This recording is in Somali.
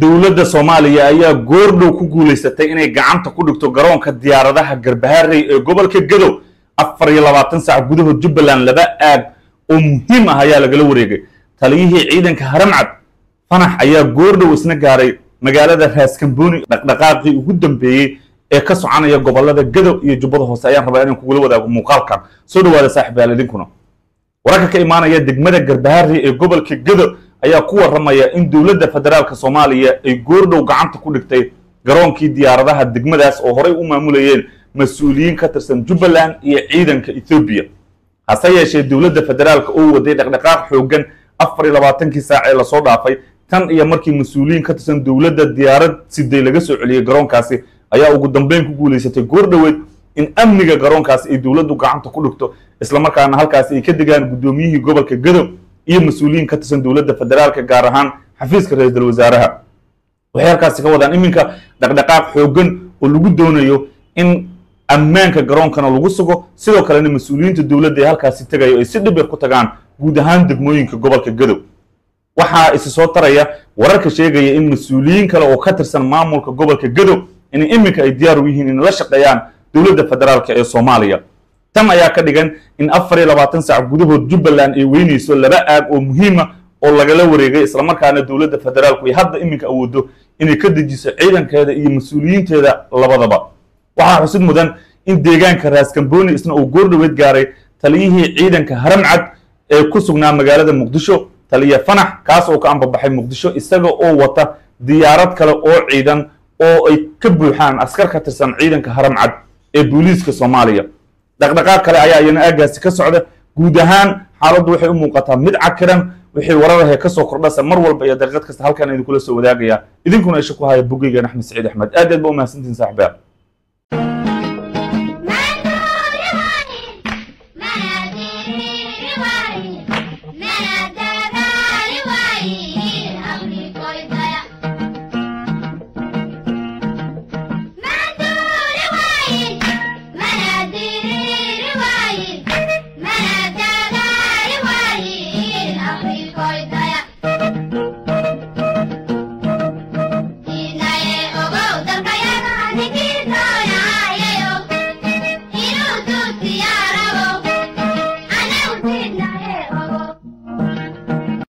dowladda Soomaaliya ayaa goordhow ku guuleysatay inay gacanta ku dhigto garoonka diyaaradaha Garbaharey ee gobolka Gadow 24 saac gudahood Jubbaland laba aag oo muhiim ah ayaa lagala wareegay taliyihii ciidanka Haramcad Fanax ayaa goordhow isna gaaray magaalada Raaskambooni dhaqdhaqaaqii ugu dambeeyay ee ka soconaya gobolada Gadow iyo Jubbada Hoose ayaan rabaa inaan kugula wadaago muuqaalkan soo dhawaada saaxiibayaal idinkuna wararka ka imaanaya degmada Garbaharey ee gobolka Gadow ayaa ku waramaya in dawladda federaalka Soomaaliya ay goordhow gacanta ku dhigtay garoonkii diyaaradaha degmadaas oo horay u maamulayeen mas'uuliyiin ka tirsan Jubbaland iyo ciidanka Ethiopia hase yeeshee dawladda federaalka oo waday dhaqdhaqaaq xoogan 24 saac ee la soo dhaafay tan iyo markii mas'uuliyiin ka tirsan dawladda diyaarad siday laga soo celiyay garoonkaasi ayaa ugu dambeyn ku guuleysatay goordhoweed in amniga garoonkaasi ay dawladdu gacanta ku dhigto isla markaana halkaasi ay ka degaan gudoomiyihii gobolka Gadow iyo mas'uuliyiin ka tirsan dawladda federaalka gaar ahaan xafiiska ra'iisul wasaaraha waxay halkaasi ka wadaan iminka dhaqdhaqaaq xoogan oo lagu doonayo in ammaanka garoonkana lagu sugo sidoo kalena mas'uuliyiinta dawladda ee halkaasi tagayo ay si dhib yar ku tagaan guud ahaan degmooyinka gobolka Gadow waxaa is soo taraya wararka sheegaya in mas'uuliyiin kale oo ka tirsan maamulka gobolka Gadow in iminka ay diyaar u yihiin in la shaqeeyaan dawladda federaalka ee Soomaaliya tan ayaa ka dhigan in 24 saac gudahood Jubbaland ay weynayso laba aag oo muhiim ah oo lagala wareegay isla markaana dawladda federaalku ay hadda iminka awoodo inay ka dejiso ciidankeeda iyo mas'uuliyiinteeda labadaba waxaa xusid mudan in deegaanka Raaskambooni isna uu goordhoweed gaaray taliyihii ciidanka Haramcad ee ku sugnaa magaalada Muqdisho taliye Fanax kaas oo ka ambabaxay Muqdisho isaga oo wata diyaarad kale oo ciidan oo ay ka buuxaan askar ka tirsan ciidanka Haramcad ee booliiska Soomaaliya dhaqdhaqaaq kale ayaa iyana aagaasi ka socda guud ahaan xaaladdu waxay u muuqataa mid cakiran wixii wararka ka soo kordhasa mar walba iyo daqiiqad kasta halkan idin kula soo wadaagaya idinkuna isha ku haya bogeyga Axmed Saciid Axmed aad ba u mahadsantiin saaxiibayaal